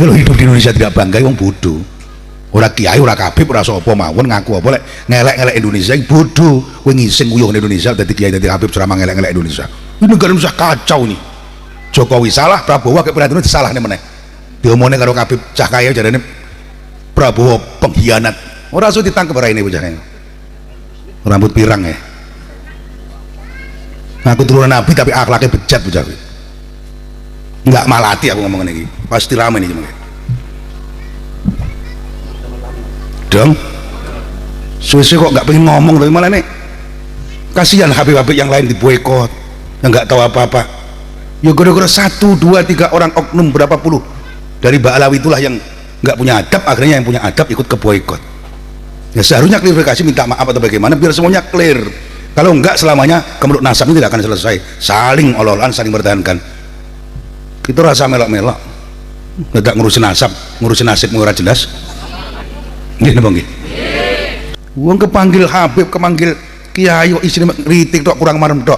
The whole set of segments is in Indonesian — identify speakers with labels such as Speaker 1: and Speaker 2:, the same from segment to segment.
Speaker 1: kalau hidup di Indonesia tidak bangga wong bodoh. Ora kiai, ora kabeh, ora sapa mawon ngaku apa lek ngelek-ngelek Indonesia iki bodoh. Kowe ngising nguyuh Indonesia dadi kiai dadi habib ceramah ngelek-ngelek Indonesia. Ini negara Indonesia kacau nih. Jokowi salah, Prabowo ke Prabowo disalahne meneh. Diomongne karo Habib cah kaya jarene Prabowo pengkhianat. Ora usah ditangkep ora ini bocah. Rambut pirang ya. Ngaku turunan Nabi tapi akhlaknya bejat bocah. Enggak malati aku ngomong ini. Pasti rame nih cuma. Dong suwe-suwe kok nggak pengen ngomong tapi malah nih kasihan habib-habib yang lain diboikot yang nggak tahu apa-apa ya gara-gara 1, 2, 3 orang oknum berapa puluh dari Mbak Alawi itulah yang nggak punya adab, akhirnya yang punya adab ikut ke boikot. Ya seharusnya klarifikasi minta maaf atau bagaimana biar semuanya clear. Kalau enggak selamanya kemelut nasab ini tidak akan selesai, saling ol-olan, saling bertahankan. Kita rasa melok-melok nggak ngurusin nasab, ngurusin nasib murah jelas. Nggih napa nggih? Wong kepanggil Habib, kepanggil kiai kok isine ngritik tok kurang marem tok.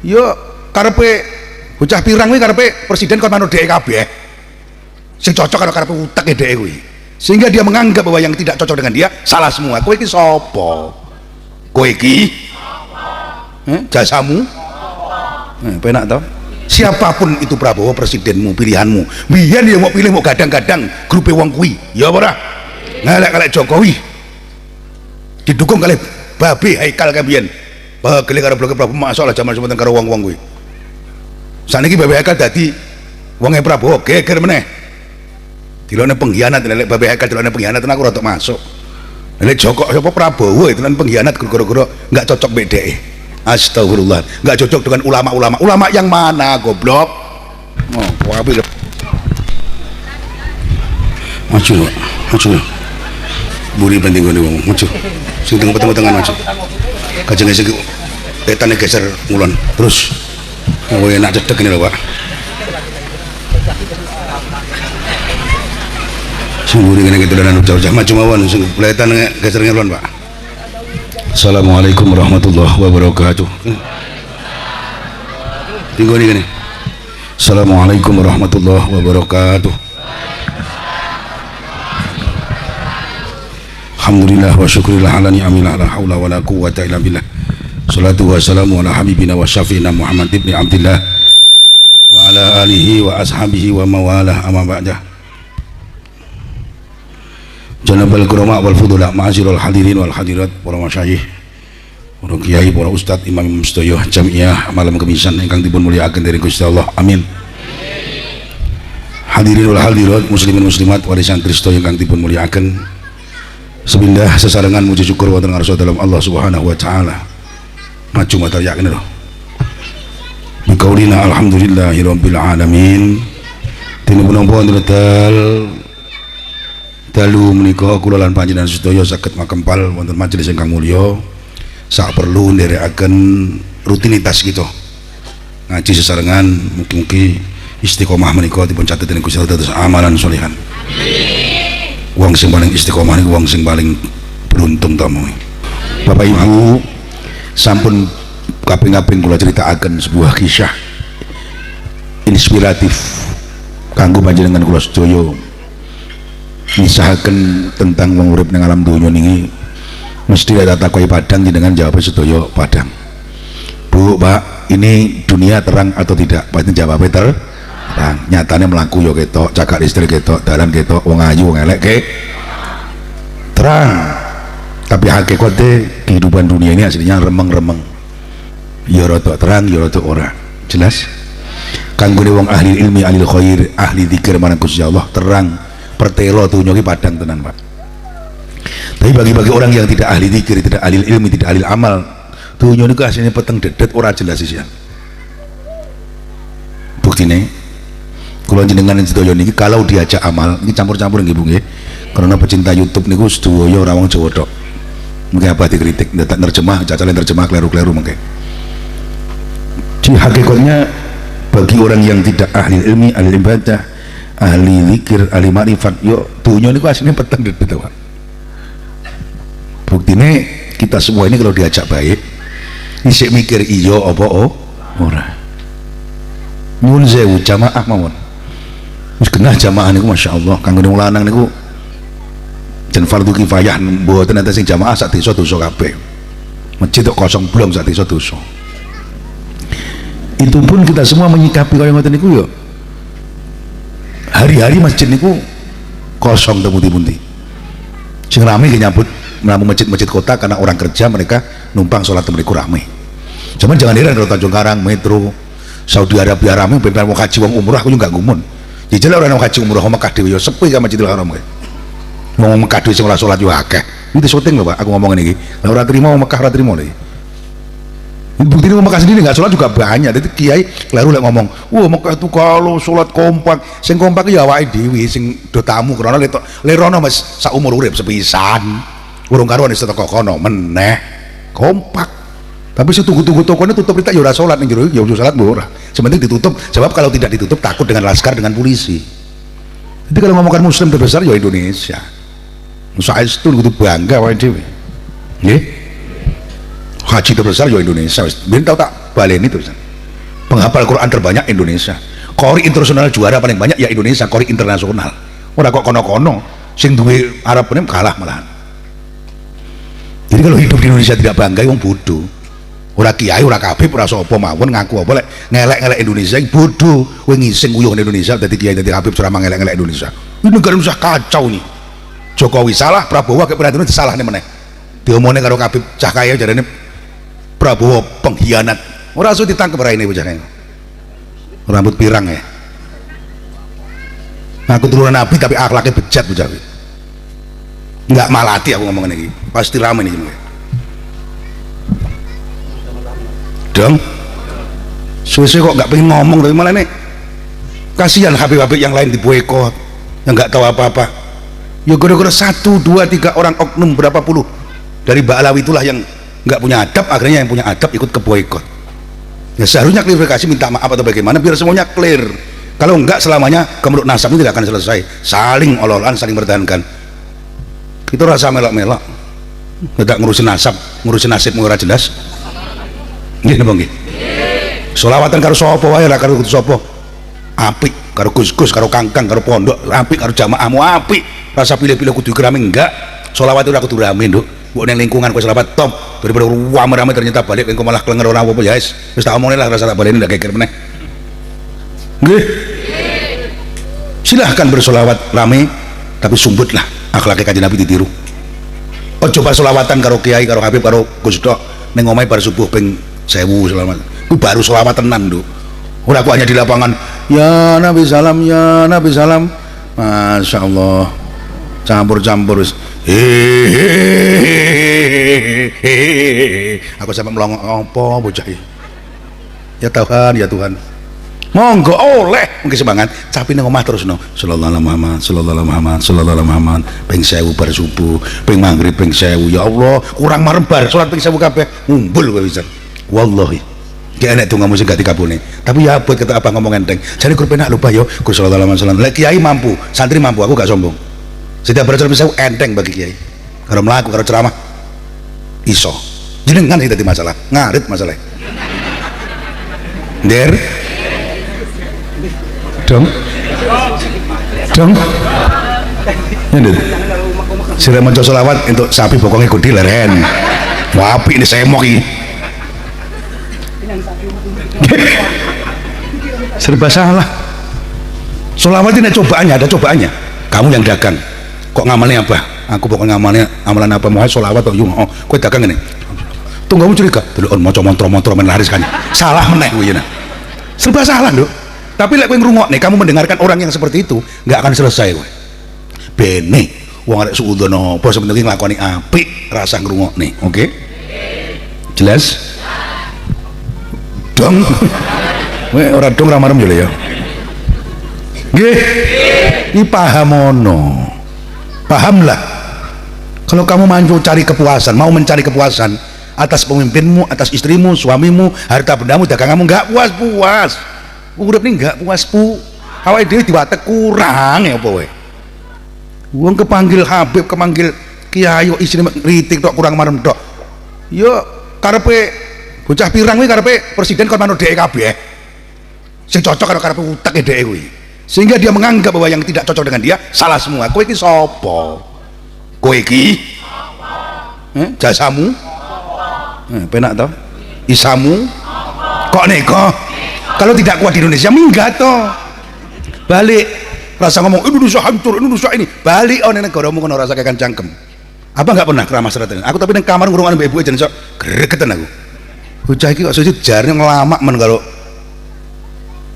Speaker 1: Yo karepe bocah pirang kuwi karepe presiden kok manut dhek kabeh. Sing cocok karo karepe uteke dhek kuwi. Sehingga dia menganggap bahwa yang tidak cocok dengan dia salah semua. Kowe iki sapa? Kowe iki jasamu? Penak toh? Siapapun itu Prabowo presidenmu, pilihanmu. Biyen dia mau pilih mau gadang-gadang grupe wong kuwi. Ya ora? Ngelek-ngelek Jokowi didukung oleh Babe Haikal kabian bagel karo blok Prabowo masalah zaman sebutan karo wong-wong kuwi saniki Babe Haikal dadi wonge Prabowo geger meneh dilone pengkhianat lek Babe Haikal dilone pengkhianat aku rada masuk lek Joko sapa Prabowo itu kan pengkhianat gara-gara enggak cocok bedeke astagfirullah enggak cocok dengan ulama yang mana goblok wae maju buri penting gue ngomong maju sing tengah maju kajeng sing tetane geser ngulon terus kowe enak cedek ini lho Pak sing buri ngene iki dolanan jauh-jauh maju mawon sing pletan geser ngulon Pak. Assalamualaikum warahmatullahi wabarakatuh. Tinggal ini gini. Assalamualaikum warahmatullahi wabarakatuh. Alhamdulillah wa syukurillah ala ni'amillah la hawla wa la quwwata illa billah. Salatu wa salamu ala habibina wa syafi'ina Muhammad ibn Abdillah wa ala alihi wa ashabihi wa mawalah amma ba'dah. Janabal kurama wal fudula ma'azirul hadirin wal hadirat para masyayikh, para kiai, para ustadz, imam sedaya jamiah malam kemisan ingkang dipun mulyakaken dening Gusti Allah. Amin. Hadirin wal hadirat muslimin muslimat warisan Kristo ingkang dipun mulyakaken. Sebillah sesarengan muji syukur wonten ngarsa dalam Allah Subhanahu wa taala. Maju mata yakin lho. Bikaulina alhamdulillahirabbil alamin. Dene punapa dalu menika kula lan panjenengan sedaya saged makempal wonten majelis ingkang mulya. Sak perlu nderekaken rutinitas kita. Ngaji sesarengan mugi-mugi istiqomah menika dipun catet dening Gusti Allah dados amalan sholihan. Wong sing paling istiqomah niku wong sing paling beruntung tamu. Bapak Ibu, sampun kaping-kaping kula critakaken sebuah kisah inspiratif kanggo panjenengan kula sedaya. Ngisahaken tentang wong urip ning alam donya niki mesti ada takoki padang jenengan jawab sedaya padang. Bu, Pak, ini dunia terang atau tidak? Pasti jawabnya terang. Nyatanya melaku yo ketok, cakak listrik ketok, dalan ketok, wong ayu wong elek ke terang. Tapi hakikatnya kehidupan dunia ini aslinya remeng-remeng. Ya rada terang, ya rada ora. Jelas? Kanggone wong ahli ilmi, ahli khair, ahli zikir marang Gusti Allah terang pertelo dunya iki padang tenan, Pak. Tapi bagi orang yang tidak ahli zikir, tidak ahli ilmi, tidak ahli amal, dunya niku asline peteng dedet ora jelas isian. Buktine kula jenengan sedaya niki kalau diajak amal ini campur-campur nggih Bu nggih. Karena pecinta YouTube niku sedaya ora wong Jawa tok. Mungkin apa dikritik, ndak nerjemah, cacale nerjemah kleru-kleru mungkin. Jadi hakikatnya bagi orang yang tidak ahli ilmi, ahli ibadah, ahli zikir, ahli makrifat, yo dunya niku asline peteng dedet Pak. Buktine kita semua ini kalau diajak baik, isih mikir iya apa ora. Nyuwun sewu jamaah mawon. wis genah jamaah niku masyaallah kanggo wong lanang niku jan fardhu kifayah mboten enten sing jamaah sak desa dosa kabeh masjid kok kosong blong sak desa dosa. Itu pun kita semua menyikapi kaya ngoten niku ya hari-hari masjid niku kosong temuti-muti sing rame nyambut menamu masjid-masjid kota karena orang kerja mereka numpang sholat mereka rame. Cuman jangan heran kalau Tanjung Karang, Metro, Saudi Arabia rame pengen mau haji wong umrah aku juga gak gumun. Jajal orang mau haji umrah Mekah dhewe ya sepi ka Masjidil Haram kowe. Wong Mekah dhewe sing ora salat yo akeh. Iki syuting lho Pak, aku ngomong ngene iki. Lah ora trimo wong Mekah ora trimo lho. Bukti wong Mekah sendiri nggak sholat juga banyak. Jadi kiai kleru lek ngomong, "Wah, Mekah itu kalau sholat kompak, sing kompak ya awake dhewe sing do tamu krana lerono Mas sak umur urip sepisan." Urung karuan wis teko kono meneh kompak. Tapi setunggu-tunggu tokonya tutup kita ya ora salat ning jero ya salat ora. Sementing ditutup sebab kalau tidak ditutup takut dengan laskar dengan polisi. Jadi kalau ngomongkan muslim terbesar ya Indonesia. Musa itu kudu bangga wae dhewe. Nggih. Haji terbesar ya Indonesia. Ben tau tak baleni terus. Penghafal Quran terbanyak Indonesia. Qori internasional juara paling banyak ya Indonesia, qori internasional. Ora kok kono-kono sing duwe Arab ini kalah malahan. Jadi kalau hidup di Indonesia tidak bangga wong bodoh. Ora kiai, ora kabeh, ora sapa mawon ngaku apa lek ngelek-ngelek Indonesia bodoh. Kowe ngising uyuh Indonesia dadi kiai dadi habib ceramah ngelek-ngelek Indonesia. Ini negara Indonesia kacau nih. Jokowi salah, Prabowo ke perhatian salah nih meneh. Diomongnya karo Habib Cahaya jarane Prabowo pengkhianat. Ora usah ditangkep raine bocah kene. Rambut pirang ya. Aku turunan Nabi tapi akhlaknya bejat bocah kuwi. Enggak malati aku ngomong ini. Pasti rame nih. Dong. Suwe-suwe kok enggak pengen ngomong tapi malah nih. Kasihan habib-habib yang lain diboikot, yang enggak tahu apa-apa. Ya gara-gara 1, 2, 3 orang oknum berapa puluh dari Ba'alawi itulah yang nggak punya adab, akhirnya yang punya adab ikut ke boykot. Ya seharusnya klarifikasi, minta maaf atau bagaimana biar semuanya clear. Kalau enggak selamanya kemenurut nasab ini tidak akan selesai. Saling ololan, saling bertahankan. Itu rasa melok-melok. Tidak ngurusin nasab, ngurusin nasib ora jelas. Nggih napa nggih? Selawatan karo sapa wae ra karo sapa. Apik karo Gus-gus, karo Kangkang, karo pondok, apik karo jamaahmu apik. Rasa pilih-pilih kudu rame enggak. Selawat itu ora kudu rame, Nduk. Mbok ning lingkungan kowe selawat top, daripada rame-rame ternyata balik engko malah klenger ora apa-apa ya wis. Wis tak omongin lah rasa tak baleni ndak geger meneh. Nggih. Silahkan bersolawat rame tapi sumbutlah akhlaknya Kanjeng Nabi ditiru. Ojo pas selawatan karo kiai, karo habib, karo Gus Dok ning omahe bar subuh ping 1000 selawat. Kuwi baru selawat tenan, Nduk. Ora kok hanya di lapangan, ya Nabi salam, ya Nabi salam. Masya Allah. Campur-campur wis. Aku sampai melongok apa bocah iki. Ya Tuhan, ya Tuhan. Monggo oleh mungkin semangat tapi nang omah terus no. Sallallahu alaihi Muhammad, sallallahu alaihi Muhammad, sallallahu alaihi Muhammad. Ping 1000 bar subuh, ping maghrib ping 1000. Ya Allah, kurang marembar salat ping 1000 kabeh. Ngumpul kowe wisan. Wallahi. Ki enek donga musik gak dikabulne. Tapi ya buat kata abang ngomong enteng. Jane kur penak lupa yo. Gus sallallahu alaihi wasallam. Lek kiai mampu, santri mampu, aku gak sombong. Setiap belajar bisa enteng bagi kiai. Kalau melaku, kalau ceramah iso jenengan itu masalah ngarit masalah der dong ini sudah mencoba selawat untuk sapi pokoknya ikut di leren wapi ini semok ini serba salah. Selawat ini cobaannya, ada cobaannya. Kamu yang dagang kok ngamalnya apa? Aku pokoknya ngamalnya amalan apa mau selawat atau yung kowe dagang ini tunggu curiga dulu on maca mantra-mantra men laris kan salah meneh kuwi nah serba salah Nduk. Tapi lek kowe ngrungokne kamu mendengarkan orang yang seperti itu nggak akan selesai kowe bene wong arek suudono apa sebenarnya nglakoni apik rasa ngrungokne. Oke jelas dong kowe ora dong ra marem yo ya nggih iki pahamono pahamlah. Kalau kamu mencari kepuasan, mau mencari kepuasan atas pemimpinmu, atas istrimu, suamimu, harta bendamu, daganganmu, nggak puas-puas. Urip ini nggak puas pu. Awake dhewe diwatek kurang ya apa wae. Wong kepanggil habib, kepanggil kiai, istri kritik tok kurang marem tok. Yo karepe bocah pirang kuwi karepe presiden kon manut dhek kabeh. Sing cocok karo karepe utek dhek kuwi. sehingga dia menganggap bahwa yang tidak cocok dengan dia salah semua. Kowe iki sapa? Kowe iki jasamu penak toh, isamu kok neko. Kalau tidak kuat di Indonesia minggat toh, balik rasa ngomong Indonesia hancur, Indonesia ini balik oh negaramu kono rasa kayak cangkem. Apa nggak pernah keramas seratan aku, tapi di kamar ngurungan ibu aja sok gregetan aku. Bocah iki kok sujud jarnya ngelama men kalau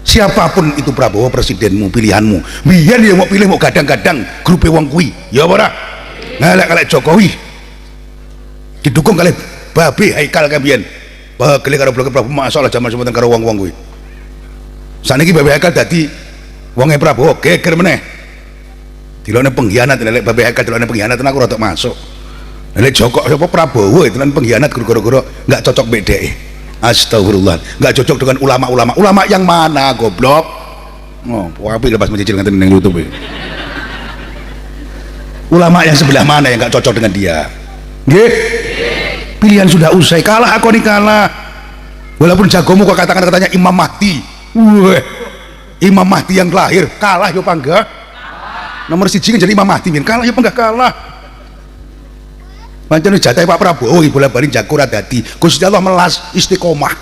Speaker 1: siapapun itu Prabowo presidenmu pilihanmu biar dia mau pilih mau gadang-gadang grup wong kuwi ya apa ora ngelek Jokowi didukung kali Babe Haikal kabian bagel karo blok Prabowo masalah zaman sebutan karo wong-wong kuwi saniki Babe Haikal dadi wonge Prabowo geger meneh dilone pengkhianat lek Babe Haikal dilone pengkhianat aku rada masuk lek Joko sapa Prabowo itu kan pengkhianat gara-gara enggak cocok bedeke. Astagfirullah, nggak cocok dengan ulama yang mana goblok. Oh, wapi lepas mencicil ngantin yang YouTube ya. Ulama yang sebelah mana yang nggak cocok dengan dia? Nggih. Pilihan sudah usai, kalah aku nih kalah. Walaupun jagomu kok katanya Imam Mahdi. Wah. Imam Mahdi yang lahir kalah yo pangga. Nomor 1 kan jadi Imam Mahdi kalah yo pangga kalah. Pancen jatah Pak Prabowo bola-bali jago ra dadi. Gusti Allah melas istiqomah.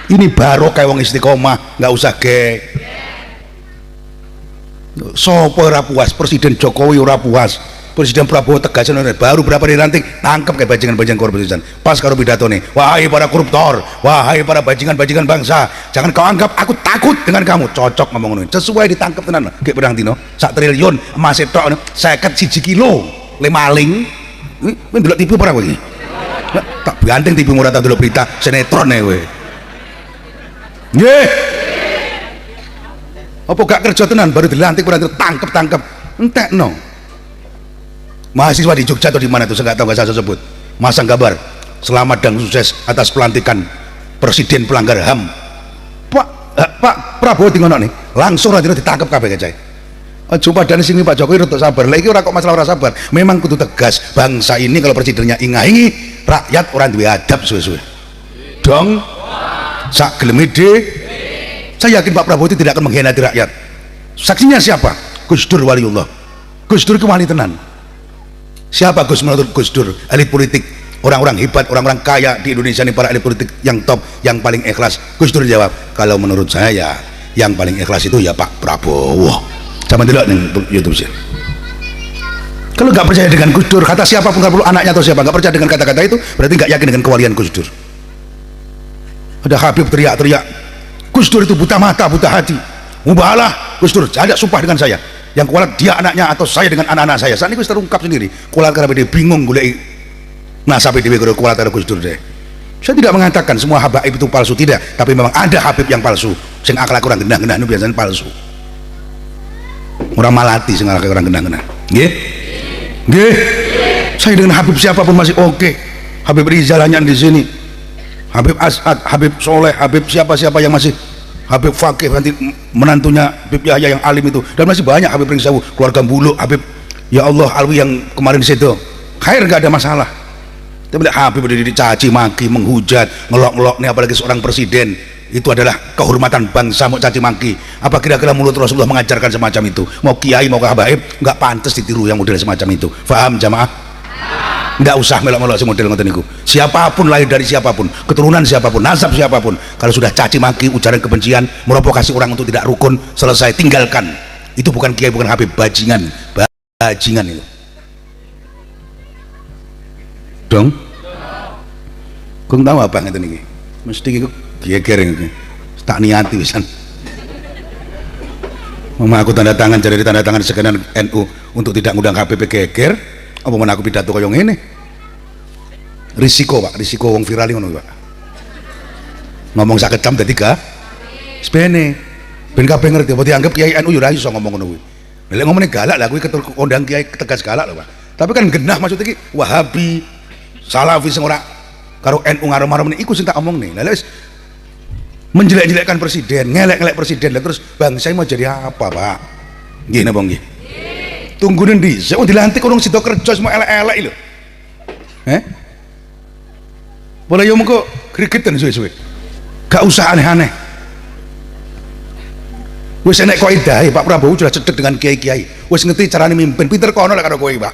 Speaker 1: Ini baru kayak wong istiqomah, nggak usah ge. Sopo ora puas, Presiden Jokowi ora puas. Presiden Prabowo tegas baru berapa dilantik tangkap kayak bajingan-bajingan korupsi. Pas karo pidatone, wahai para koruptor, wahai para bajingan-bajingan bangsa, jangan kau anggap aku takut dengan kamu. Cocok ngomong ngono. Sesuai ditangkap tenan. Kayak pedang dino, 1 triliun emas tok 51 kilo le maling. Kowe ndelok TV ora kowe iki? Tak gandeng TV murah tak ndelok berita sinetron ae kowe. Nggih. Apa gak kerja tenan baru dilantik ora tangkep entekno. Mahasiswa di Jogja atau di mana itu saya nggak tahu, nggak saya sebut, masang gambar selamat dan sukses atas pelantikan presiden pelanggar HAM. Pak Prabowo tinggal nih langsung aja ditangkap kabeh kaca. Coba dari sini Pak Jokowi untuk sabar. Lagi orang kok masalah orang sabar. Memang kudu tegas. Bangsa ini kalau presidennya ingahi rakyat orang duwe adab suwe-suwe. Dong sak gelemede. Saya yakin Pak Prabowo itu tidak akan mengkhianati rakyat. Saksinya siapa? Gus Dur waliullah. Gus Dur ke wali tenan. Siapa Gus menurut Gus Dur? Elit politik, orang-orang hebat, orang-orang kaya di Indonesia ini, para elit politik yang top, yang paling ikhlas. Gus Dur jawab, kalau menurut saya ya yang paling ikhlas itu ya Pak Prabowo. Sama tidak nih YouTube sih. Kalau nggak percaya dengan Gus Dur, kata siapapun, nggak perlu anaknya atau siapa, nggak percaya dengan kata-kata itu, berarti nggak yakin dengan kewalian Gus Dur. Ada Habib teriak-teriak, Gus Dur itu buta mata, buta hati. Mubahalah Gus Dur, ada sumpah dengan saya. Yang kualat dia anaknya atau saya dengan anak-anak saya. Saat ini Gus terungkap sendiri. Kualat karena dia bingung golek nasab PDW kalau kualat karena Gus Dur deh. Saya tidak mengatakan semua habaib itu palsu, tidak. Tapi memang ada habib yang palsu. Sing akhlak orang genah-genah itu biasanya palsu. Orang malati sing akhlak orang genah-genah. Nggih? Nggih. Saya dengan habib siapapun masih oke. Habib Rizal hanya di sini. Habib As'ad, Habib Soleh, Habib siapa-siapa yang masih Habib Fakih, nanti menantunya Habib Yahya yang alim itu, dan masih banyak Habib Ringsawu, keluarga Buluk, Habib ya Allah Alwi yang kemarin di situ, khair gak ada masalah. Tapi Habib udah dicaci maki, menghujat, ngelok-ngelok nih, apalagi seorang presiden, itu adalah kehormatan bangsa mau caci maki. Apa kira-kira mulut Rasulullah mengajarkan semacam itu? Mau kiai mau habaib nggak pantas ditiru yang model semacam itu. Faham jamaah? Nggak usah melok-melok si model ngoten niku. Siapapun, lahir dari siapapun, keturunan siapapun, nasab siapapun, kalau sudah caci maki, ujaran kebencian, memprovokasi orang untuk tidak rukun, selesai, tinggalkan. Itu bukan kiai, bukan habib, bajingan. Bajingan itu. Dong. Kau tahu apa ngeten iki? Mesti iku geger iki. Tak niati pisan. Mama aku tanda tangan, jadi tanda tangan segenap NU untuk tidak ngundang HPP geger. Apa mana aku pidato kaya ngene? Risiko Pak, risiko wong viral ngono Pak. Ngomong sak jam dadi ga spene. Ben kabeh ngerti apa dianggap kiai NU yo ora iso ngomong ngono kuwi. Lek ngomongnya galak lah kuwi kondang kiai tegas galak lho Pak. Tapi kan genah maksudnya iki Wahabi, Salafi sing ora karo NU ngarep-arep iku sing tak omongne. Lah wis menjelek-jelekkan presiden, ngelek-ngelek presiden, lah terus bangsa mau jadi apa Pak? Nggih napa nggih? Tunggu nanti, saya dilantik orang situ kerja semua elek-elek lho. Boleh yo mengko gregetan suwe-suwe. Gak usah aneh-aneh. Wis enek kaidah Pak Prabowo sudah cedek dengan kiai-kiai, wis ngerti carane mimpin, pinter kono lek karo kowe Pak.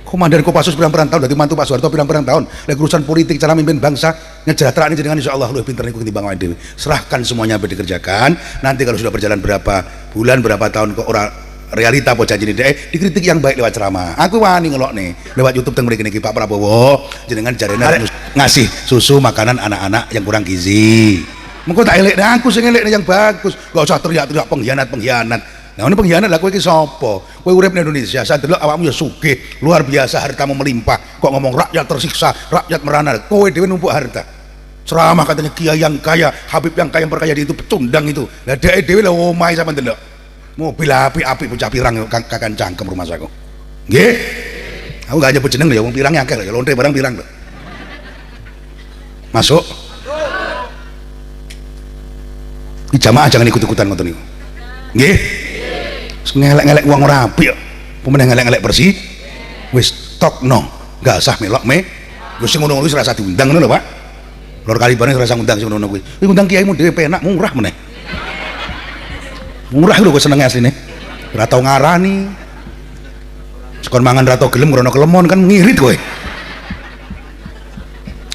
Speaker 1: Komandan Kopassus pirang-pirang tahun dadi mantu Pak Soeharto pirang-pirang tahun, lek urusan politik cara mimpin bangsa nyejahterakan jenengan insyaallah luwih pinter niku ketimbang awake dhewe. Serahkan semuanya apa dikerjakan, nanti kalau sudah berjalan berapa bulan berapa tahun kok ora realita apa janji dhek dikritik yang baik lewat ceramah. Aku wani ngelokne lewat YouTube teng mriki niki Pak Prabowo jenengan jarene ngasih susu makanan anak-anak yang kurang gizi. Mengko tak elekne aku sing elekne yang bagus, gak usah teriak-teriak pengkhianat. Nah ini pengkhianat lah, kowe iki sapa? Kowe urip di Indonesia, sadelok awakmu ya sugih, luar biasa, hartamu melimpah, kok ngomong rakyat tersiksa, rakyat merana, kowe dhewe numpuk harta. Ceramah katanya kiai yang kaya, Habib yang kaya, yang perkaya itu pecundang itu. Lah dhek dhewe lho omahe sampean delok. Mobil apik-apik bocah pirang kakan cangkem rumah saku. Nggih. Aku gak nyebut jeneng lho ya, wong pirang akeh lho, ya lonte barang pirang lho. Masuk. Di jamaah jangan ikut-ikutan ngoten niku. Nggih. Ngelek-ngelek uang ora apik kok. Pemenang ngelek-ngelek bersih. Wis tokno, enggak usah melok me. Wis sing ngono wis rasa diundang ngono lho, Pak. Lor kali bareng rasa ngundang sing ngono kuwi. Kuwi ngundang kiaimu dhewe penak murah meneh. Murah lho kok seneng asline. Ora tau ngarani. Sekon mangan ra tau gelem krono kelemon kan ngirit kowe.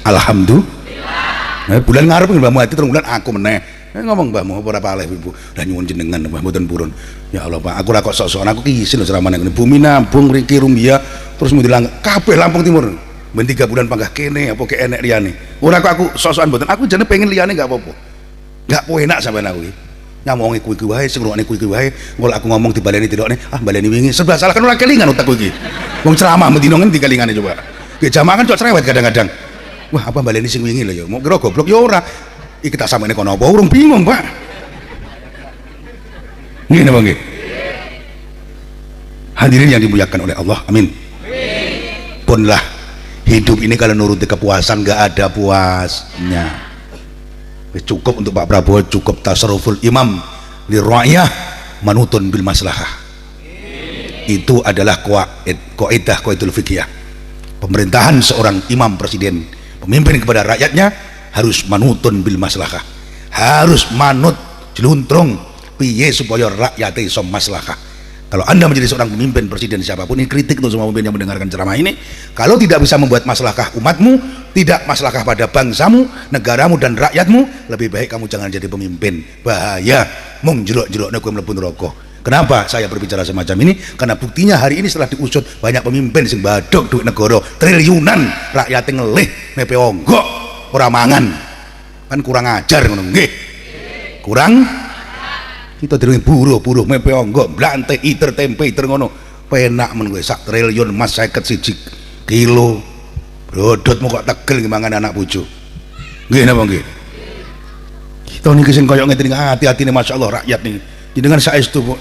Speaker 1: Alhamdulillah. Nah, bulan ngarep mbahmu ati terus bulan aku meneh. Ngomong mbahmu apa ora paleh Ibu. Lah nyuwun jenengan mbah mboten purun. Ya Allah Pak, aku ora kok sok-sokan, aku ki isin ceramah nang bumi nabung mriki rumbia terus mudilang kabeh Lampung Timur. Ben 3 bulan panggah kene apa ke enek liyane. Ora kok aku sok-sokan mboten. Aku jane pengen liyane enggak apa-apa. Enggak enak sampean aku iki. Nyamongi kuwi wae, sing ngrungokne kuwi wae. Engko aku ngomong dibaleni tilokne, baleni wingi serba salah kan ora kelingan otakku iki. Wong ceramah mendino ngendi kelingane coba. Ki jamaah kan cok cerewet kadang-kadang. Wah, apa baleni sing wingi lho ya. Mau kira goblok ya ora. Iki tak samene kono apa urung bingung, Pak. Nggih napa nggih? Hadirin yang dimuliakan oleh Allah. Amin. Punlah hidup ini kalau nuruti kepuasan enggak ada puasnya. Cukup untuk Pak Prabowo, cukup tasarruful imam li ra'iyah manutun bil maslahah. Itu adalah qaidul fikih. Pemerintahan seorang imam presiden, pemimpin kepada rakyatnya harus manutun bil maslahah, harus manut jeluntrung piye supaya rakyat iso maslahah. Kalau Anda menjadi seorang pemimpin presiden siapapun, ini kritik untuk semua pemimpin yang mendengarkan ceramah ini, kalau tidak bisa membuat maslahah umatmu, tidak maslahah pada bangsamu, negaramu dan rakyatmu, lebih baik kamu jangan jadi pemimpin. Bahaya, mung jelok-jeloknya kowe mlebu neraka. Kenapa saya berbicara semacam ini? Karena buktinya hari ini setelah diusut banyak pemimpin sing badok duit negara triliunan, rakyat ngelih mepe onggok ora mangan, kan kurang ajar ngono nggih. Kurang kita dirungi buruh mepe onggok blantek iter tempe iter ngono penak men kowe sak triliun emas 51 kilo brodotmu kok tegel mangan anak bojo nggih napa nggih. Kita niki sing koyo ngeten hati-hatine masyaallah rakyat niki jenengan saestu Bu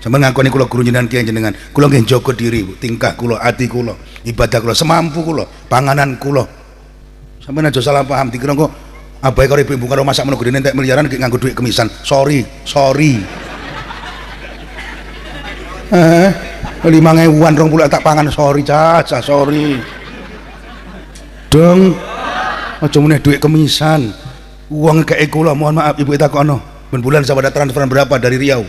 Speaker 1: sampeyan ngakoni kula guru jenengan kiai jenengan kula nggih jaga diri Bu, tingkah kula, ati kula, ibadah kula semampu kula, panganan kula. Sampeyan aja salah paham dikira kok abahe karo ibu karo masak menawa gedene entek miliaran ki nganggo duit kemisan. Sorry 5.000-an 20 tak pangan sorry caca sorry dong aja meneh duit kemisan uang kek kula mohon maaf ibu takono ben bulan sahabat transferan berapa dari Riau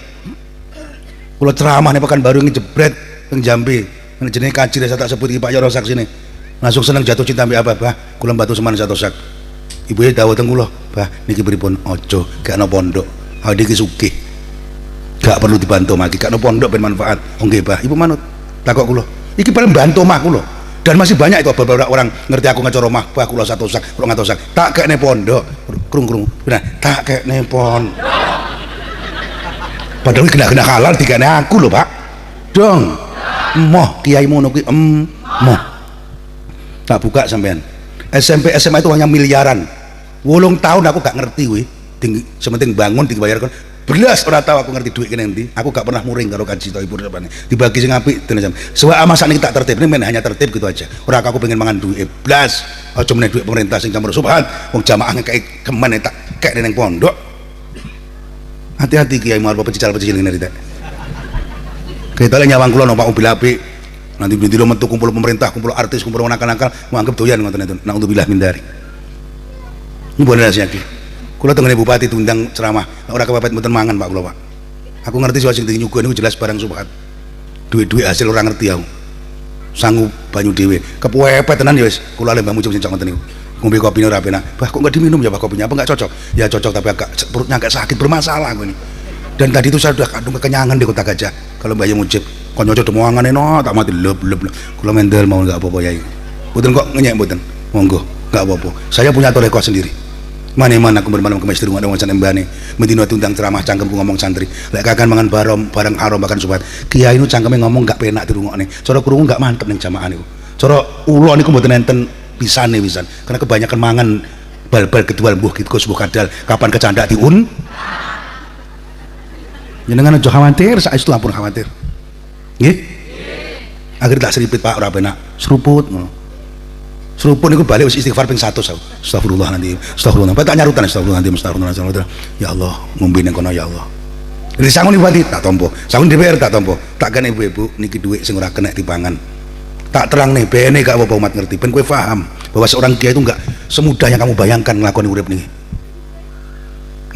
Speaker 1: kula ceramah nih Pekanbaru ngejebret teng Jambi jenenge kaji saya tak sebut iki Pak Yoro saksine langsung seneng jatuh cinta ambek apa bah kula batu seman satu sak ibu dawuh teng kula bah niki pripun aja gak ana pondok awake iki sugih gak perlu dibantu maki gak ana pondok ben manfaat nggih bah ibu manut takok kula iki paling bantu mah kula dan masih banyak itu beberapa orang ngerti aku ngacara mah bah kula satu sak kula ngatos sak tak kekne pondok krung bener tak kekne pondok padahal kena halal dikene aku lho Pak dong moh kiai mono kuwi moh tak buka sampean SMP SMA itu hanya miliaran 8 tahun aku gak ngerti wih sementing bangun dibayarkan belas ora tahu aku ngerti duit kene endi aku gak pernah muring karo kaji to ibu sapane dibagi sing apik tenan sewa masak niki tak tertib ini hanya tertib gitu aja ora aku pengen mangan duit blas aja meneh duit pemerintah sing campur subhan wong jamaah ngekek kemen tak kek ning pondok hati-hati kiai mau pecicil ngene tak kita nyawang kula numpak mobil apik nanti beli metu kumpul pemerintah, kumpul artis, kumpul nakal-nakal, mau anggap doyan ngoten itu. Naudzubillah min dzalik. Ini bukan rahasia ki. Kula tengene bupati diundang ceramah, ora kepepet mboten mangan Pak kula Pak. Aku ngerti sing sing nyuguh niku jelas barang subhat. Duit-duit hasil ora ngerti aku. Sanggup banyu dhewe. Kepepet tenan ya wis. Kula le Mbah Mucuk sing ngeten niku. Ngombe kopi ora penak. Bah kok enggak diminum ya Pak kopinya? Apa enggak cocok? Ya cocok tapi agak perutnya agak sakit bermasalah aku ini. Dan tadi itu saya sudah kandung kekenyangan di Kota Gajah. Kalau Mbah Mucuk kon nyocok demongane no tak mati leb. Kula mendel mau enggak apa-apa Yai. Mboten kok ngenyek mboten. Monggo, enggak apa-apa. Saya punya toreko sendiri. Mana-mana aku bermalam kemis di rumah dengan wacan embane medino tundang ceramah cangkemku ngomong santri lek kakan mangan barang haram bahkan sobat kiai nu cangkeme ngomong gak penak dirungokne cara krungu gak mantep ning jamaah niku cara ulo niku mboten enten pisane pisan karena kebanyakan mangan bal-bal kedual mbuh Gus mbuh kadal kapan kecandak diun jenengan aja khawatir saestu lampun khawatir nggih akhir tak seripit Pak ora penak seruput ngono seruput niku balik wis istighfar ping 100 astagfirullah nanti astagfirullah tak nyarutan astagfirullah ya Allah ngombe nang kono ya Allah iki sangun ibadi tak tompo sangun DPR tak tompo tak kene ibu-ibu niki dhuwit sing ora kena dipangan tak terang nih bene gak apa umat ngerti ben kowe paham bahwa seorang kiai itu enggak semudah yang kamu bayangkan nglakoni urip niki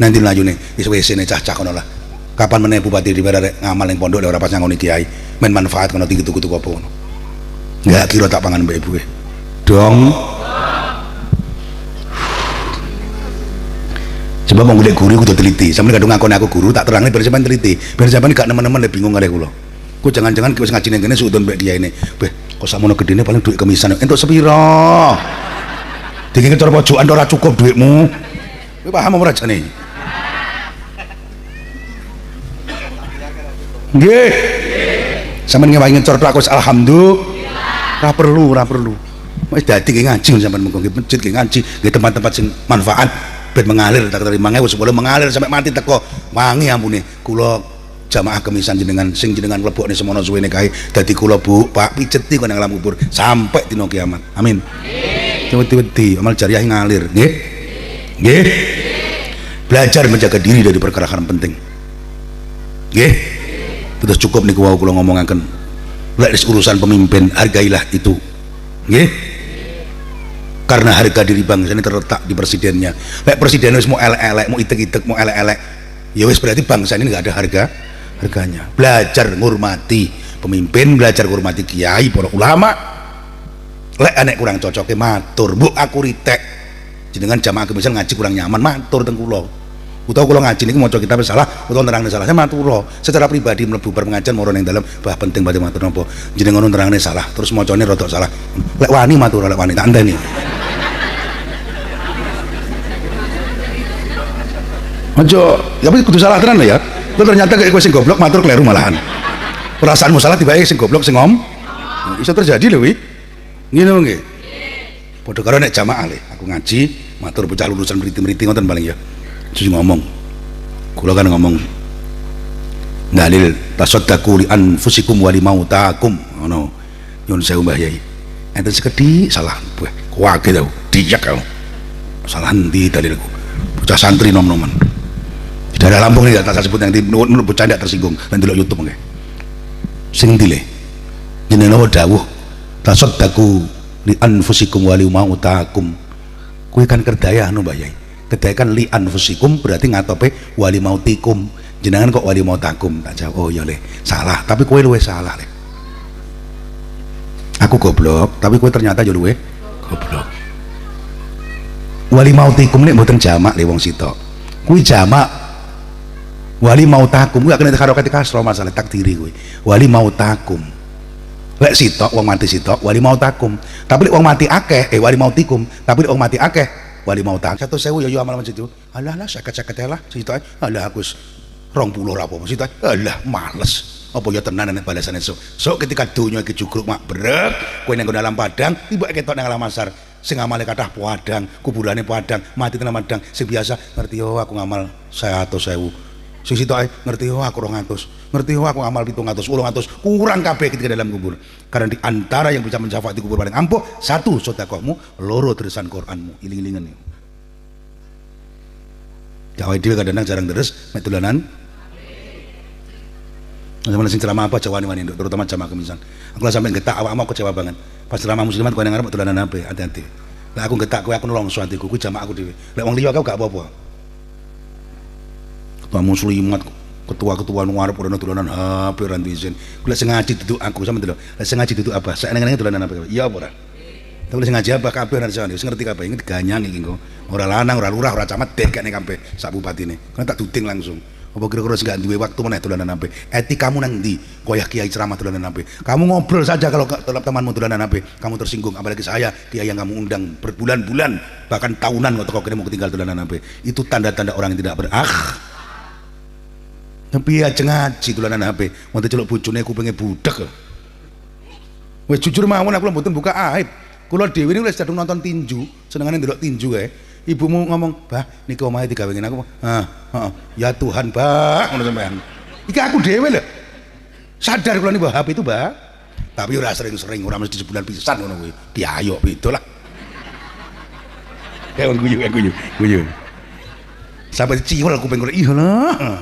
Speaker 1: nanti lanjutne wis wis-ne cah-cah kono lah kapan meneh bupati DPR ngamal ning pondok ora pas ngangoni kiai men manfaat kono tinggi tuku-tuku apa ngono enggak kira tak pangan mbek ibu dong sebab mau golek guru kudu teliti sampe kadung ngakoni aku guru tak terangne ben sampean teliti ben sampean gak nemen-nemen bingung kare kula ku jangan-jangan wis ngaji ning kene suudon mbek dia ini kok sakmono gedene paling duit kemisan entuk sepira dikene cara pojokan ora cukup duitmu kowe paham ora jane nggih sampean ngewangi ngecor aku alhamdulillah ora perlu wis dadi ngaji sampean mengko nggih masjid nggih ngaji nggih tempat-tempat sing manfaat ben mengalir tak terima sebelum mengalir sampai mati teko wangi ampune kula jamaah kemisan jenengan sing jenengan mlebokne semono suwene kae dadi kula Bu Pak pijeti kok nang alam kubur sampai dina kiamat amin wedi-wedi amal jariah ngalir nggih nggih belajar menjaga diri dari perkara haram penting nggih terus cukup niku wau kula ngomongaken lek urusan pemimpin hargailah itu nggih karena harga diri bangsa ini terletak di presidennya lek presiden wis mau elek-elek mau itek-itek mau elek-elek ya wis berarti bangsa ini nggak ada harganya belajar ngurmati pemimpin belajar ngurmati kiai para ulama lek anek kurang cocoknya matur bu aku ritek jenengan jamaah kemisal ngaji kurang nyaman matur teng kula utawa kula ngaji niku maca kitab salah utawa nerangne salah saya matur secara pribadi mlebu bar pengajian moro ning dalem bah penting badhe matur napa jenengan nerangne salah terus macane rada salah lek wani matur lek wani tak andani Ojo, ya kudu salah tenan ya. Lu ternyata kayak kowe sing goblok matur kleru malahan. Perasaanmu salah tiba-tiba sing goblok sing ngom. Bisa terjadi lho wi. Ngene nggih. Padha karo nek jamaah le, aku ngaji, matur bocah lulusan mriti-mriti ngoten paling ya. Terus ngomong. Kula kan ngomong dalil tasaddaqu li anfusikum wa li mautakum ngono. Nyun sewu Mbah Yai. Enten sekedhik salah. Kuwage tau, diyak kau. Salah ndi dalilku. Bocah santri nom-noman. Daerah Lampung ini tak sebut yang di bocah tidak tersinggung dan delok YouTube nggih. Sing dile. Jenengan dawuh tasaddaqu li anfusikum wa li mautakum. Kuwi kan kerdaya anu Mbah Yai. Kerdaya kan li anfusikum berarti ngatope wa li mautikum. Jenengan kok wa li mautakum. Tak jawab oh ya le. Salah, tapi kowe luwih salah le. Aku goblok, tapi kowe ternyata yo luwih goblok. Wa li mautikum nek mboten jamak le wong sitok. Kuwi jamak wali mautakum kuwi kena karo ketika kasro masalah takdiri kuwi wali mautakum lek sitok wong mati sitok wali mautakum tapi lek wong mati akeh wali mautikum tapi lek wong mati akeh wali mautakum 1.000 yo amal masjid itu alah 50 lah sitok alah aku 20 ra apa sitok alah males apa ya tenan nek balasane sok ketika donya iki jugruk mak brek kowe nang dalam padang tiba ketok nang alam masar sing ngamale kathah padang kuburane padang mati tenan padang sing biasa ngerti yo aku ngamal 100.000 sing sitok ngerti aku 200 ngerti aku ngamal 700 800 kurang kabeh ketika dalam kubur karena di antara yang bisa mencapai di kubur paling ampuh satu sedekahmu loro terusan Quranmu iling-ilingan ya Jawa dhewe kadang jarang terus mek dolanan sama sing ceramah apa Jawa-wani terutama jamaah kemisan aku lah sampe getak awakmu kecewa banget pas ceramah muslimat kowe nang ngarep dolanan apa hati-hati lah aku getak kowe aku nolongso atiku kuwi jamaah aku dhewe lek wong liya kau gak apa-apa tak muslimat ketua-ketua ngarep ora dolanan HP ora izin. Kula sing ngaji duduk aku sama delok. Lah sing ngaji duduk apa? Sak neng-neng dolanan apa? Iya apa ora? Tapi sing ngaji apa kabeh ora iso ngerti kabeh. Iki diganyang iki engko. Ora lanang, ora lurah, ora camat dekane kabeh sak bupatine. Kan tak duding langsung. Apa kira-kira sing gak duwe waktu meneh dolanan HP? Etikamu nang ndi? Koyah kiai ceramah dolanan HP. Kamu ngobrol saja kalau temanmu dolanan HP, kamu tersinggung. Apalagi saya, kiai yang kamu undang berbulan-bulan bahkan tahunan kok kene mau ketinggal dolanan HP. Itu tanda-tanda orang yang tidak tapi aja ngaji dolanan HP. Monte celuk bojone kupinge budek. Wis jujur mawon aku mboten buka aib. Kula dhewe niku wis sedang nonton tinju, senengane ndelok tinju kae. Ibumu ngomong, "Bah, niki omahe digawe ngene." Aku, ya Tuhan, Mbak, ngono sampean. Iki aku dhewe lho. Sadar kula niku HP itu, Mbak. Tapi ora sering-sering, ora mesti sebulan pisan ngono kuwi. Piayok beda lah. Kayak guyu. Sampai ciwel kuping kula. Iya lah.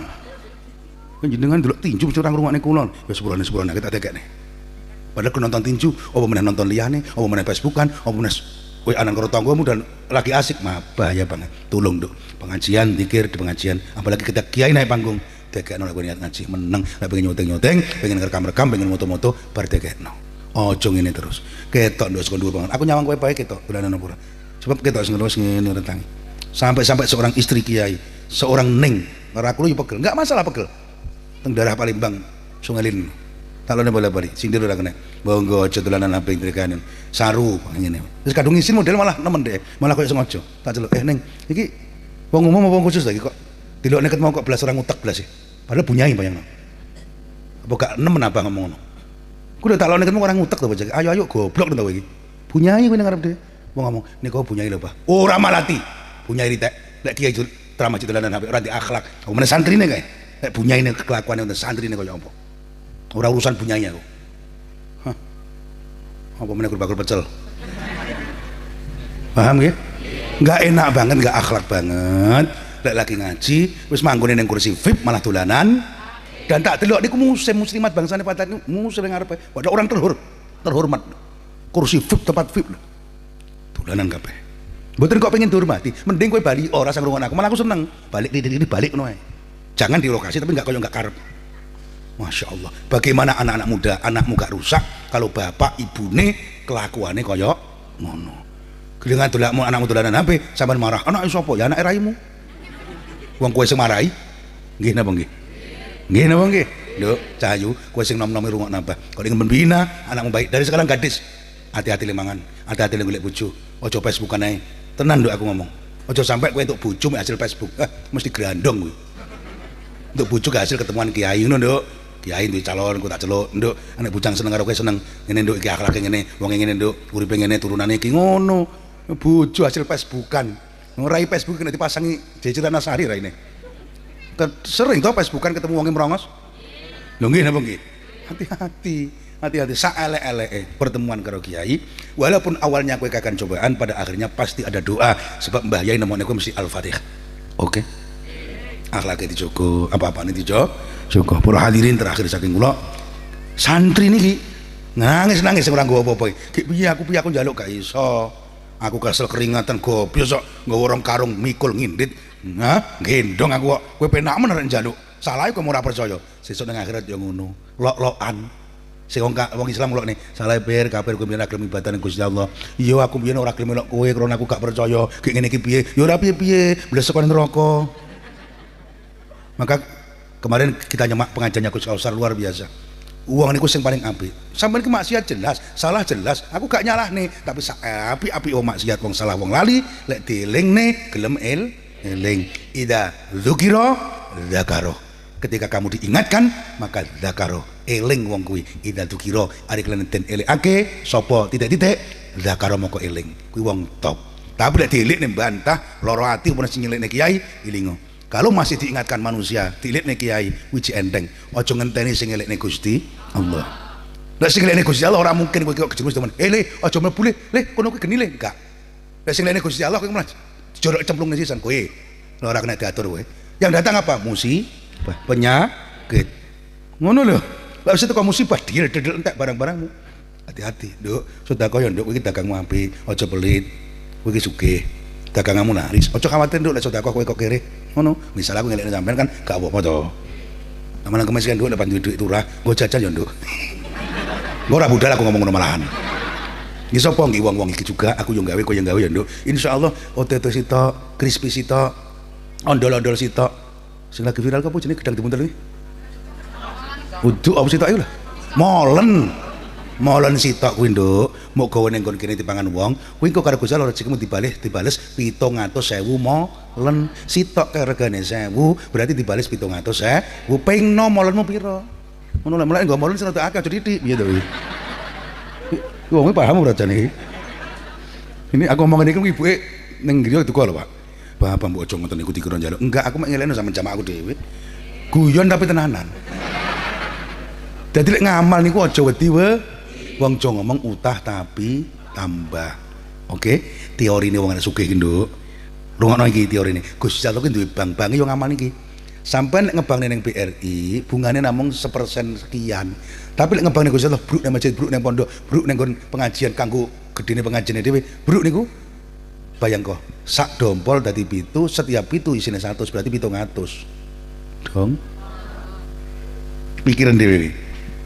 Speaker 1: Panjenengan delok tinju mesti ora ngrungokne kula. Ya sepurane kita tekekne. Padahal ku nonton tinju, apa meneh nonton liyane, apa meneh Facebookan, apa meneh kowe anak karo tanggamu dan lagi asik mah bahaya banget. Tolong Duk, pengajian zikir di pengajian, apalagi kita kiai naik panggung, tekekno nek niat ngaji meneng, nek pengen nyoteng-nyoteng, pengen rekam-rekam, pengen moto-moto bar tekekno. Ojo ngene terus. Ketok nduk sekon dhuwur banget. Aku nyawang kowe bae ketok dolanan apa ora. Sebab ketok sing terus ngene rentang. Sampai seorang istri kiai, seorang ning, ora kulo yo pegel. Enggak masalah pegel. Teng daerah Palembang, Sungai Lin. Talone bola-bali, sindir ora kena. Monggo aja dolanan HP trekanen. Saru ngene. Terus kadung isin model malah nemen deh. Malah koyo sengaja. Tak celuk, Ning, iki wong umum apa wong khusus lagi kok dilokne ket mau kok belas orang utek belas ya. Padahal bunyai bayangno. Apa gak nemen apa ngomong ngono. Ku udah tak lokne ket mau orang utek to bocah. Ayo goblok to iki. Bunyai kowe ngarep dhewe. Wong ngomong, "Niku bunyai lho, Pak." Ora malati. Bunyai ritek. Nek kiai drama dolanan HP ora di akhlak. Aku meneh santrine kae. Nek bunyai nek kelakuane wonten santrine koyo apa. Ora urusan bunyanya kok. Hah. Apa meneh bakul pecel. Paham nggih? Enggak enak banget, enggak akhlak banget. Lek lagi ngaji, wis manggone ning kursi VIP malah dolanan. Dan tak delok niku muslimat bangsane Patat niku muslim ngarepe. Padahal orang terhormat. Kursi VIP tempat VIP. Dolanan kabeh. Mboten kok pengen dihormati, mending kowe bali ora sang ngrungokno aku. Malah aku seneng. Balik balik ngono ae. Jangan di lokasi tapi enggak koyo enggak karep. Masya Allah, bagaimana anak-anak muda, anakmu gak rusak kalau bapak ibune kelakuannya koyok ngono. Dengan dolakmu anakmu dolanan HP sampean marah, anak sapa ya anak raimu. Wong kowe sing marahi. Nggih napa nggih? Nggih napa nggih? Lho, Cahayu, kowe sing nom-nom rungok napa? Kok ning membina anakmu baik dari sekarang gadis. Hati-hati lemangan, hati-hati golek bojo. Aja Facebookan ae. Tenan nduk aku ngomong. Aja sampai kowe entuk bojo hasil Facebook. Mesti grandong kowe. Untuk bojo hasil ketemuan kiai ngono nduk. Kiai duwe calon, ku tak celuk, nduk, anak bujang seneng karo kowe seneng. Ngene nduk iki akhlake ngene, wong ngene nduk, uripe ngene, turunane iki ngono. Bojo hasil Facebookan. Ngerai Facebook nek dipasangi Ceceran Asari raine. Sering to Facebookan ketemu wong merongos. Lho nggih napa nggih? Hati-hati sak elek-eleke pertemuan karo kiai, walaupun awalnya kowe kakan cobaan, pada akhirnya pasti ada doa sebab Mbah Yai nemokne kowe mesti Al-Fatihah. Oke. Akhlaknya dijogo, apa-apane dijogo. Para hadirin terakhir saking kula santri niki nangis ora nggo apa-apa. Ki piye aku njaluk gak iso. Aku kesel keringatan goblok sok nggawa rong karung mikul ngindit. Nah, gendong aku kok. Kowe penak men arek njaluk. Salah kok ora percaya. Sesuk nang akhirat ya ngono. Lok-lokan. Sing wong Islam lok nih, salah ber kafir kowe biyen gelem ibadah ning Gusti Allah. Iya aku biyen ora gelem melok kowe karena aku gak percaya. Ki ngene iki piye? Ya ora piye-piye, blesek nang neraka. Maka kemarin kita nyemak pengajiannya Gus Kausar luar biasa. Uang niku sing paling apik. Sampeyan ki maksiat jelas, salah jelas. Aku gak nyalah nih, tapi apik-apik wong maksiat wong salah wong lali, lek dielingne gelem eling. Ida dzukira dzakaro. Ketika kamu diingatkan, maka dzakaro. Eling wong kuwi. Ida dzukira ari kelenen den elingake sapa titik-titik dzakaro moko eling. Kuwi wong top. Tapi lek dielikne bantah, lara ati pun sing nyelikne kiai ilingo. Kalau masih diingatkan manusia, dilipne kiai, wiji enteng. Ojo ngenteni sing elekne Gusti Allah. Lah sing elekne Gusti Allah ora mungkin kowe kok kejemus temen. Le, ojo mlebu le, kono kuwi geni le, enggak. Lah sing elekne Gusti Allah kowe malah jorok cemplung sisan kowe. Lah ora kena diatur kowe. Yang datang apa? Musibah, penyakit. Ngono lho. Lah wis teko musibah dedel entek barang-barangmu. Hati-hati, Nduk. Sedekah ya Nduk, kowe iki dagangmu apik, ojo pelit. Kowe iki sugih. daganganmu laris, ojo khawatir nduk lek sedekah kowe kok kere ngono. Misal aku ngelekne sampean kan gak apa-apa to. Amalan kemisikan nduk depan duit turah, nggo jajan yo nduk. Nggo ora budal aku ngomong ngono malahan. Iki sapa nggih wong-wong iki juga aku yo gawe kowe yo gawe yo nduk. Insyaallah OTT sitok, crispy sitok, ondol-ondol sitok. Sing lagi viral apa jenenge gedang dimuntel iki? Uduk apa sitok iku lho? Molen sitok kuwi nduk, mok gawe ning nggon kene dipangan wong, kuwi engko karo Gusti Allah rezekimu dibales 700.000 molen. Sitok regane 1000, berarti dibales 700.000. Pingno molenmu pira? Ngono lho, mulai nggo molen sing rada akeh aja titik, piye to kuwi? Wong paham ora jane iki. Ini aku ngomongin iki ibuke ning griya duka lho, Pak. Bapak mbok aja ngoten niku dikira njaluk. Enggak, aku mek ngeleno sampean jamaah aku dhewe. Guyon tapi tenanan. Dadi lek ngamal niku aja wedi wae. Wong aja ngomong utah tapi tambah. Oke, teorine wong arek sugih iki, Nduk. Rungokno iki teorine. Gusti Allah ki duwe bank-bank yo ngamal niki. Sampeyan nek ngebangne ning BRI, bungane namung 1% sekian. Tapi lek ngebangne Gusti Allah, bruk nang masjid, bruk nang pondok, bruk nang pengajian kanggo gedene pengajiane dhewe, bruk niku bayang kok sak dompol dadi 7, setiap 7 isine 100 berarti 700 dong. Pikiran dhewe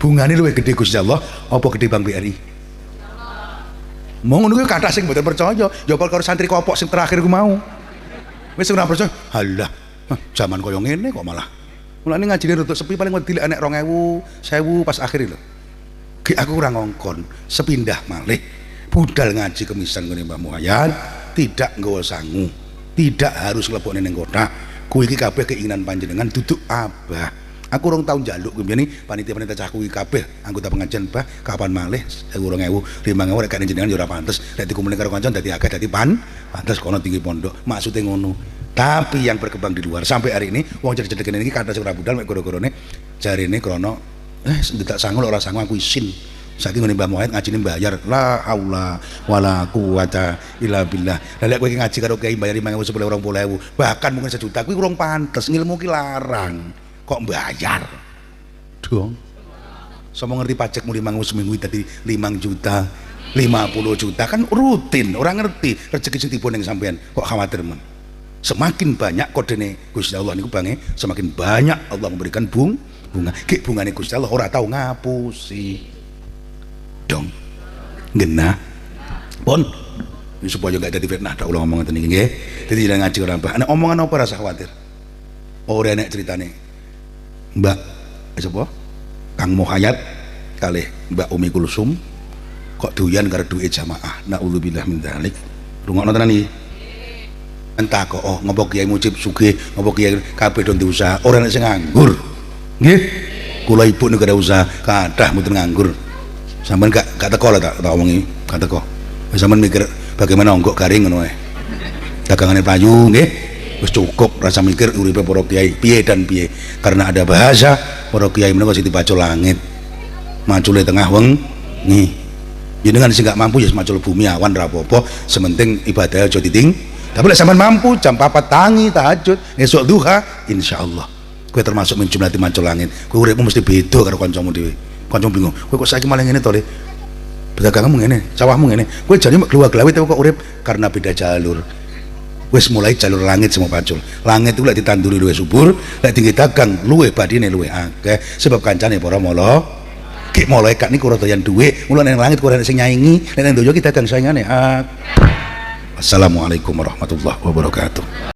Speaker 1: bungane luwih gede Gusti Allah apa gede Bank BRI? Mau ngono kuwi kathah sing mboten percaya ya karo santri kopok sing terakhir ku mau wis ora percaya. Halah zaman koyo ngene kok malah mulane ngajine rada sepi paling wedi lek enek 2000 1000 pas akhir lho. Ki aku ora ngongkon sepindah malih budal ngaji kemisan ngene Mbah Muhayyad. Tidak nggawa sangu, tidak harus lebokne ning kotak. Kuwi iki kabeh keinginan panjenengan duduk abah. Aku rong tahun njaluk kuwi mbene panitia cah kuwi kabeh anggota pengajian Bah, kapan malih 2000 5000 rek kene jenengan ya ora pantes. Nek dikumpulne karo kanca dadi akeh dadi pantes kono tinggi pondok. Maksude ngono. Tapi yang berkembang di luar sampai hari ini wong cedek-cedek kene iki kata sing ora budal mek goro-gorone jarine krana ndedak sangu ora sangu aku isin. Saiki ngene Mbah Muhammad ngajine bayar la haula wala quwata illa billah. Lah lek kowe iki ngaji karo kiai bayar 5.000 10.000 bahkan mungkin 1 juta kuwi kurang pantes, ngilmu ki larang kok bayar dong. Sama ngerti pajakmu 5.000 seminggu tadi 5 juta 50 juta kan rutin, orang ngerti rezeki sing tiba ning sampean kok khawatir men. Semakin banyak kodene Gusti Allah niku bange semakin banyak Allah memberikan bunga. Ki bungane Gusti Allah ora tau ngapusi dong genah pun supaya gak jadi fitnah tak ulang omongan ini nggih. Jadi jangan ngaji orang apa ana omongan apa rasa khawatir ora enek ceritane Mbak sapa Kang Muhayyad kalih Mbak Umi Kulsum kok doyan karo duit jamaah naudzubillah min dzalik. Rungokno tenan iki entah kok ngopo Kiai Mujib sugih ngopo Kiai kabeh do diusaha ora enek sing nganggur nggih. Kula ibu nek ada usaha kathah mboten nganggur. Sampeyan gak teko lah tak omongi, gak teko. Sampeyan mikir bagaimana onggok garing ngono ae. Dagangane payu nggih. Wis cukup rasa mikir uripe para kiai piye dan piye. Karena ada bahasa para kiai menika sing dipacul langit. Macule tengah wengi. Jenengan sing gak mampu ya macul bumi awan ra apa-apa, sementing ibadah aja diting. Tapi lek sampeyan mampu jam 4 tangi tahajud, esuk duha insyaallah kowe termasuk min jumlah macul langit. Kowe uripmu mesti beda karo kancamu dhewe. Kanca bingung, kowe kok saiki malah ngene to, Le? Pedagangmu ngene, sawahmu ngene. Kowe jane mek gluwag-glawi kok urip karena beda jalur. Wis mulai jalur langit semua pacul. Langit itu lek ditanduri luwih subur, lek tinggi dagang luwih badine luwih akeh sebab kancane para mala. Ki malaikat niku ora doyan dhuwit, mulane nang langit ora sing nyaingi, nek nang donya ki dagang saingane. Assalamualaikum warahmatullahi wabarakatuh.